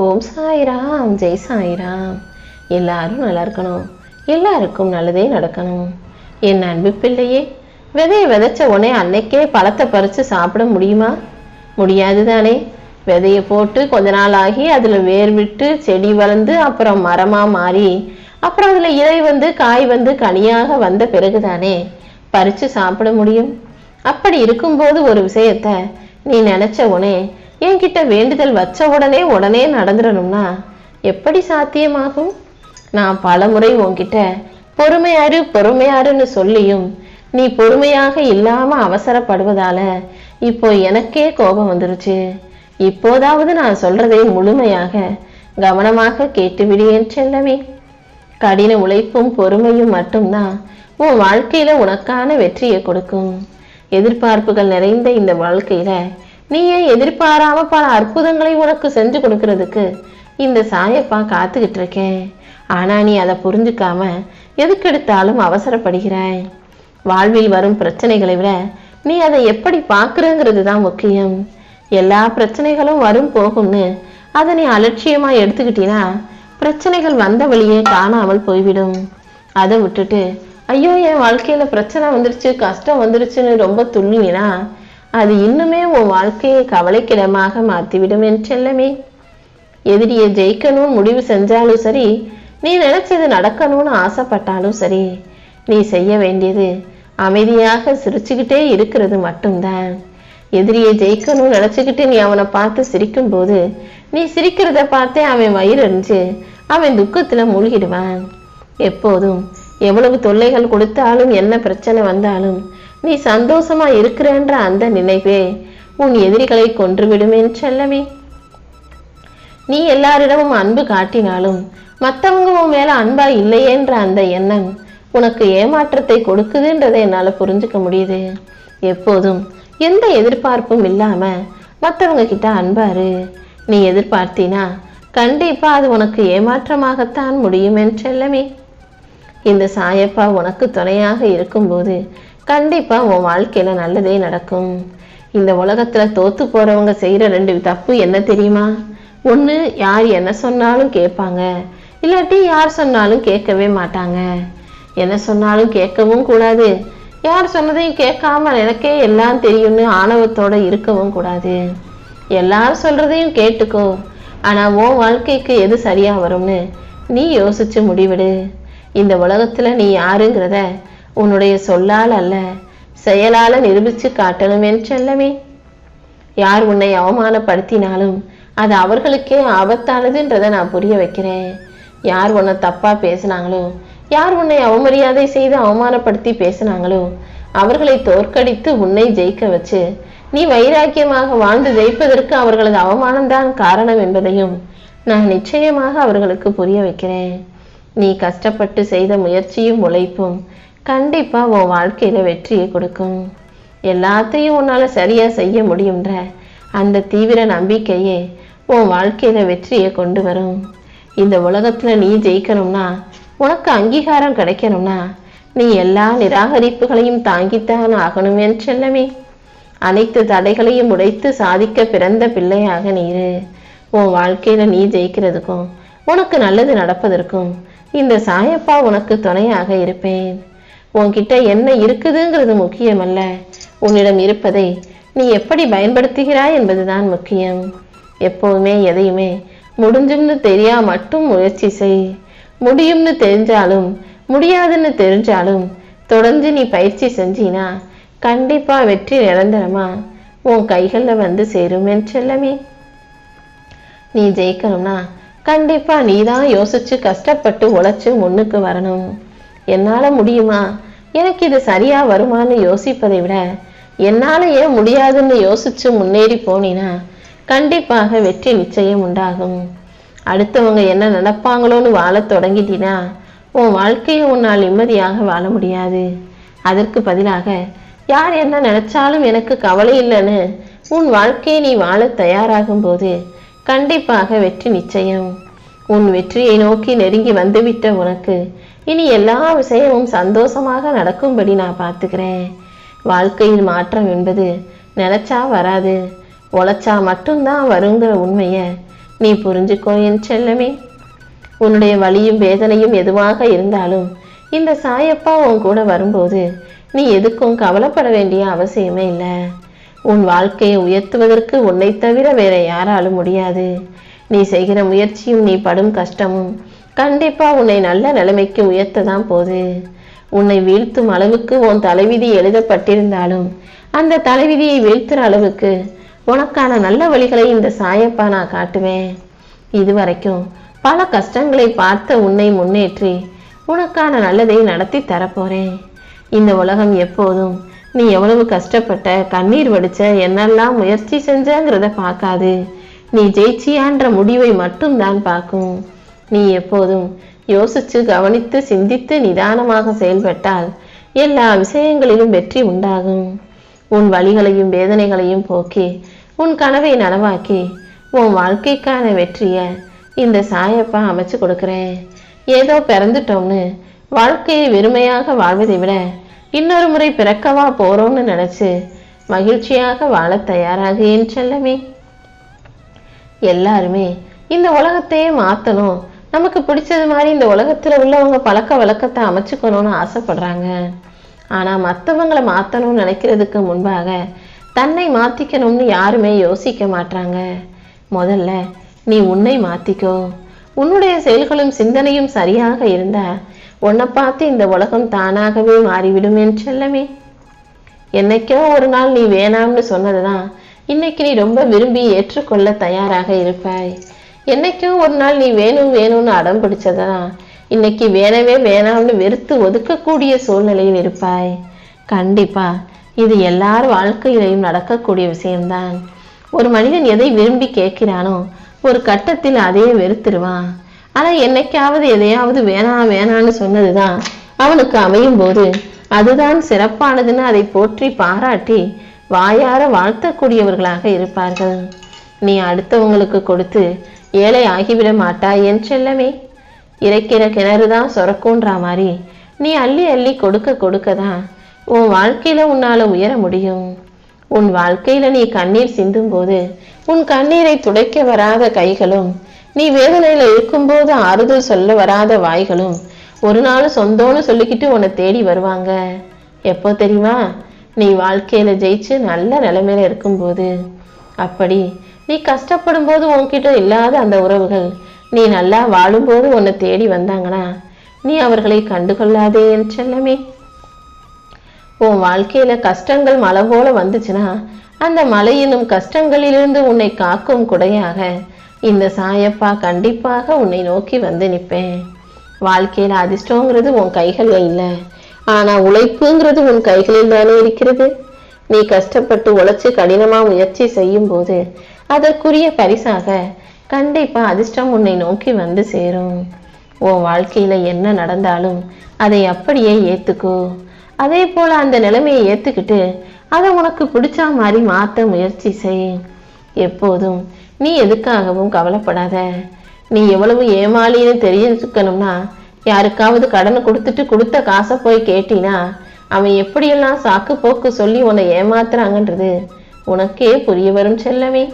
ஓம் சாய்ராம், ஜெய் சாய்ராம். எல்லாரும் நல்லா இருக்கணும், எல்லாருக்கும் நல்லதே நடக்கணும். என் அன்பு பிள்ளையே, விதையை விதைச்ச உடனே அன்னைக்கே பழத்தை பறித்து சாப்பிட முடியுமா? முடியாது தானே. விதையை போட்டு கொஞ்ச நாள் ஆகி அதில் வேர் விட்டு செடி வளர்ந்து அப்புறம் மரமாக மாறி அப்புறம் அதில் இலை வந்து காய் வந்து கனியாக வந்த பிறகுதானே பறித்து சாப்பிட முடியும். அப்படி இருக்கும்போது ஒரு விஷயத்த நீ நினைச்ச உடனே என்கிட்ட வேண்டுதல் வச்ச உடனே நடந்துடணும்னா எப்படி சாத்தியமாகும்? நான் பல முறை உன்கிட்ட பொறுமையாருன்னு சொல்லியும் நீ பொறுமையாக இல்லாம அவசரப்படுவதால இப்போ எனக்கே கோபம் வந்துருச்சு. இப்போதாவது நான் சொல்றதை முழுமையாக கவனமாக கேட்டுவிடு என் செல்லமே. கடின உழைப்பும் பொறுமையும் மட்டும்தான் உன் வாழ்க்கையில உனக்கான வெற்றியை கொடுக்கும். எதிர்பார்ப்புகள் நிறைந்த இந்த வாழ்க்கையில நீயே எதிர்பாராம பல அற்புதங்களை உனக்கு செஞ்சு கொடுக்கறதுக்கு இந்த சாயப்பா காத்துக்கிட்டு இருக்கேன். ஆனா நீ அதை புரிஞ்சுக்காம எதுக்கெடுத்தாலும் அவசரப்படுகிறாய். வாழ்வில் வரும் பிரச்சனைகளை விட நீ அதை எப்படி பார்க்கறங்கிறது தான் முக்கியம். எல்லா பிரச்சனைகளும் வரும் போகும்னு அதை நீ அலட்சியமா எடுத்துக்கிட்டீன்னா பிரச்சனைகள் வந்த வழியே காணாமல் போய்விடும். அதை விட்டுட்டு ஐயோ என் வாழ்க்கையில பிரச்சனை வந்துருச்சு, கஷ்டம் வந்துருச்சுன்னு ரொம்ப துள்ளினா அது இன்னுமே உன் வாழ்க்கையை கவலைக்கிடமாக மாத்திவிடும் என் செல்லமே. எதிரியை ஜெயிக்கணும்னு முடிவு செஞ்சாலும் சரி, நீ நினைச்சது நடக்கணும்னு ஆசைப்பட்டாலும் சரி, நீ செய்ய வேண்டியது அமைதியாக சிரிச்சுக்கிட்டே இருக்கிறது மட்டும்தான். எதிரியை ஜெயிக்கணும்னு நினைச்சுக்கிட்டு நீ அவனை பார்த்து சிரிக்கும் போது நீ சிரிக்கிறத பார்த்தே அவன் வயிறறிஞ்சு அவன் துக்கத்துல மூழ்கிடுவான். எப்போதும் எவ்வளவு தொல்லைகள் கொடுத்தாலும் என்ன பிரச்சனை வந்தாலும் நீ சந்தோஷமா இருக்கிறன்ற அந்த நினைவே உன் எதிரிகளை கொன்றுவிடும் என் செல்லமே. நீ எல்லாரிடமும் அன்பு காட்டினாலும் மற்றவங்க உன் மேல அன்பா இல்லையேன்ற அந்த எண்ணம் உனக்கு ஏமாற்றத்தை கொடுக்குதுன்றதை என்னால புரிஞ்சுக்க முடியுது. எப்போதும் எந்த எதிர்பார்ப்பும் இல்லாம மற்றவங்க கிட்ட அன்பாரு. நீ எதிர்பார்த்தினா கண்டிப்பா அது உனக்கு ஏமாற்றமாகத்தான் முடியும் என் செல்லமே. இந்த சாயப்பா உனக்கு துணையாக இருக்கும்போது கண்டிப்பா உன் வாழ்க்கையில நல்லதே நடக்கும். இந்த உலகத்துல தோத்து போறவங்க செய்யற 2 தப்பு என்ன தெரியுமா? ஒண்ணு, யார் என்ன சொன்னாலும் கேட்பாங்க, இல்லாட்டி யார் சொன்னாலும் கேட்கவே மாட்டாங்க. என்ன சொன்னாலும் கேட்கவும் கூடாது, யார் சொன்னதையும் கேட்காம எனக்கே எல்லாம் தெரியும்னு ஆணவத்தோட இருக்கவும் கூடாது. எல்லாரும் சொல்றதையும் கேட்டுக்கோ, ஆனா உன் வாழ்க்கைக்கு எது சரியா வரும்னு நீ யோசிச்சு முடிவிடு. இந்த உலகத்துல நீ யாருங்கிறத உன்னுடைய சொல்லால் அல்ல செயலால நிரூபிச்சு காட்டணும் என் செல்லமே. யார் உன்னை அவமானப்படுத்தினாலும் அது அவர்களுக்கே ஆபத்தானதுன்றதை நான் புரிய வைக்கிறேன். யார் உன்னை தப்பா பேசினாங்களோ, யார் உன்னை அவமரியாதை செய்து அவமானப்படுத்தி பேசினாங்களோ அவர்களை தோற்கடித்து உன்னை ஜெயிக்க வச்சு நீ வைராக்கியமாக வாழ்ந்து ஜெயிப்பதற்கு அவர்களது அவமானம்தான் காரணம் என்பதையும் நான் நிச்சயமாக அவர்களுக்கு புரிய வைக்கிறேன். நீ கஷ்டப்பட்டு செய்த முயற்சியும் உழைப்பும் கண்டிப்பா உன் வாழ்க்கையில வெற்றியை கொடுக்கும். எல்லாத்தையும் உன்னால சரியா செய்ய முடியும்ன்ற அந்த தீவிர நம்பிக்கையே உன் வாழ்க்கையில வெற்றியை கொண்டு வரும். இந்த உலகத்துல நீ ஜெயிக்கணும்னா, உனக்கு அங்கீகாரம் கிடைக்கணும்னா நீ எல்லா நிராகரிப்புகளையும் தாங்கித்தான் ஆகணும் என் செல்லமே. அனைத்து தடைகளையும் உடைத்து சாதிக்க பிறந்த பிள்ளையாக நீரு. உன் வாழ்க்கையில நீ ஜெயிக்கிறதுக்கும் உனக்கு நல்லது நடப்பதற்கும் இந்த சாயப்பா உனக்கு துணையாக இருப்பேன். உன்கிட்ட என்ன இருக்குதுங்கிறது முக்கியமல்ல, உன்னிடம் இருப்பதை நீ எப்படி பயன்படுத்துகிறாய் என்பதுதான் முக்கியம். எப்போதுமே எதையுமே முடிஞ்சும்னு தெரியா மட்டும் முயற்சி செய். முடியும்னு தெரிஞ்சாலும் முடியாதுன்னு தெரிஞ்சாலும் தொடர்ந்து நீ பயிற்சி செஞ்சினா கண்டிப்பா வெற்றி நிரந்தரமா உன் கைகள்ல வந்து சேரும் என் செல்லமே. நீ ஜெயிக்கணும்னா கண்டிப்பா நீதான் யோசிச்சு கஷ்டப்பட்டு உழைச்சு முன்னுக்கு வரணும். என்னால முடியுமா, எனக்கு இது சரியா வருமானு யோசிப்பதை விட என்னால ஏன் முடியாதுன்னு யோசிச்சு முன்னேறி போனீனா கண்டிப்பாக வெற்றி நிச்சயம் உண்டாகும். அடுத்தவங்க என்ன நினைப்பாங்களோன்னு வாழ தொடங்கிட்டீனா உன் வாழ்க்கையை உன்னால் நிம்மதியாக வாழ முடியாது. அதற்கு பதிலாக யார் என்ன நினைச்சாலும் எனக்கு கவலை இல்லைன்னு உன் வாழ்க்கையை நீ வாழ தயாராகும் போது கண்டிப்பாக வெற்றி நிச்சயம். உன் வெற்றியை நோக்கி நெருங்கி வந்துவிட்ட உனக்கு இனி எல்லா விஷயமும் சந்தோஷமாக நடக்கும்படி நான் பார்த்துக்கிறேன். வாழ்க்கையில் மாற்றம் என்பது நினைச்சா வராது, உழைச்சா மட்டும்தான் வருங்கிற உண்மையை நீ புரிஞ்சுக்கோ என் செல்லமே. உன்னுடைய வலியும் வேதனையும் எதுவாக இருந்தாலும் இந்த சாயப்பா உன் கூட வரும்போது நீ எதுக்கும் கவலைப்பட வேண்டிய அவசியமே இல்லை. உன் வாழ்க்கையை உயர்த்துவதற்கு உன்னை தவிர வேற யாராலும் முடியாது. நீ செய்கிற முயற்சியும் நீ படும் கஷ்டமும் கண்டிப்பா உன்னை நல்ல நிலைமைக்கு உயர்த்ததான் போகுது. உன்னை வீழ்த்தும் அளவுக்கு உன் தலைவிதி எழுதப்பட்டிருந்தாலும் அந்த தலைவிதியை வீழ்த்துற அளவுக்கு உனக்கான நல்ல வழிகளை இந்த சாயப்பா நான் காட்டுவேன். இதுவரைக்கும் பல கஷ்டங்களை பார்த்த உன்னை முன்னேற்றி உனக்கான நல்லதை நடத்தி தரப்போறேன். இந்த உலகம் எப்போதும் நீ எவ்வளவு கஷ்டப்பட்ட, கண்ணீர் வடிச்ச, என்னெல்லாம் முயற்சி செஞ்சங்கிறத பார்க்காது. நீ ஜெயிச்சியான்ற முடிவை மட்டும்தான் பார்க்கும். நீ எப்போதும் யோசிச்சு கவனித்து சிந்தித்து நிதானமாக செயல்பட்டால் எல்லா விஷயங்களிலும் வெற்றி உண்டாகும். உன் வலிகளையும் வேதனைகளையும் போக்கி உன் கனவை நனவாக்கி உன் வாழ்க்கைக்கான வெற்றியை இந்த சாயப்பா அமைச்சு கொடுக்குறேன். ஏதோ பிறந்துட்டோம்னு வாழ்க்கையை வெறுமையாக வாழ்வதை விட இன்னொரு முறை பிறக்கவா போறோம்னு நினைச்சு மகிழ்ச்சியாக வாழ தயாராக என் செல்லமே. எல்லாருமே இந்த உலகத்தையே மாத்தணும், நமக்கு பிடிச்சது மாதிரி இந்த உலகத்துல உள்ளவங்க பழக்க வழக்கத்தை அமைச்சுக்கணும்னு ஆசைப்படுறாங்க. ஆனா மற்றவங்களை மாத்தணும்னு நினைக்கிறதுக்கு முன்பாக தன்னை மாத்திக்கணும்னு யாருமே யோசிக்க மாட்டாங்க. முதல்ல நீ உன்னை மாத்திக்கோ. உன்னுடைய செயல்களும் சிந்தனையும் சரியாக இருந்தா உன்னை பார்த்து இந்த உலகம் தானாகவே மாறிவிடும் என் செல்லமே. என்னைக்கோ ஒரு நாள் நீ வேணாம்னு சொன்னதுதான் இன்னைக்கு நீ ரொம்ப விரும்பி ஏற்றுக்கொள்ள தயாராக இருப்பாய். என்னைக்கோ ஒரு நாள் நீ வேணும் வேணும்னு அடம் பிடிச்சதான் இன்னைக்கு வேணவே வேணாம்னு வெறுத்து ஒதுக்கக்கூடிய சூழ்நிலையில் இருப்பாய். கண்டிப்பா இது எல்லார் வாழ்க்கையிலையும் நடக்கக்கூடிய விஷயம்தான். ஒரு மனிதன் எதை விரும்பி கேட்கிறானோ ஒரு கட்டத்தில் அதையே வெறுத்துருவான். ஆனா என்னைக்காவது எதையாவது வேணாம் வேணான்னு சொன்னதுதான் அவனுக்கு அமையும் போது அதுதான் சிறப்பானதுன்னு அதை போற்றி பாராட்டி வாயார வாழ்த்தக்கூடியவர்களாக இருப்பார்கள். நீ அடுத்தவங்களுக்கு கொடுத்து ஏழை ஆகிவிட மாட்டாய் என் செல்லமே. இறைக்கிற கிணறுதான் சொரக்குன்ற மாதிரி நீ அள்ளி அள்ளி கொடுக்க கொடுக்கதான் உன் வாழ்க்கையில உன்னால உயர முடியும். உன் வாழ்க்கையில நீ கண்ணீர் சிந்தும் போது உன் கண்ணீரை துடைக்க வராத கைகளும், நீ வேதனையில இருக்கும்போது ஆறுதல் சொல்ல வராத வாய்களும் ஒரு நாள் சொந்தம்னு சொல்லிக்கிட்டு உன்னை தேடி வருவாங்க. எப்போ தெரியுமா? நீ வாழ்க்கையில ஜெயிச்சு நல்ல நிலைமையில இருக்கும்போது. அப்படி நீ கஷ்டப்படும் போது உன்கிட்ட இல்லாத அந்த உறவுகள் நீ நல்லா வாழும்போது உன்னை தேடி வந்தாங்கன்னா நீ அவர்களை கண்டுகொள்ளாதே என் செல்லமே. உன் வாழ்க்கையில கஷ்டங்கள் மழை போல வந்துச்சுன்னா அந்த மழையினும் கஷ்டங்களிலிருந்து உன்னை காக்கும் குடையாக இந்த சாயப்பா கண்டிப்பாக உன்னை நோக்கி வந்து நிற்பேன். வாழ்க்கையில அதிர்ஷ்டங்கிறது உன் கைகளில் இல்லை, ஆனா உழைப்புங்கிறது உன் கைகளில் தானே இருக்கிறது. நீ கஷ்டப்பட்டு உழைச்சு கடினமா முயற்சி செய்யும் போது அதற்குரிய பரிசாக கண்டிப்பா அதிர்ஷ்டம் உன்னை நோக்கி வந்து சேரும். உன் வாழ்க்கையில என்ன நடந்தாலும் அதை அப்படியே ஏத்துக்கோ. அதே போல அந்த நிலைமையை ஏத்துக்கிட்டு அதை உனக்கு பிடிச்ச மாதிரி மாத்த முயற்சி செய். எப்போதும் நீ எதுக்காகவும் கவலைப்படாத. நீ எவ்வளவு ஏமாளின்னு தெரிஞ்சுக்கணும்னா யாருக்காவது கடனை கொடுத்துட்டு கொடுத்த காசை போய் கேட்டினா அவன் எப்படியெல்லாம் சாக்கு போக்கு சொல்லி உன்னை ஏமாத்துறாங்கன்றது உனக்கே புரிய வரும் செல்லமே.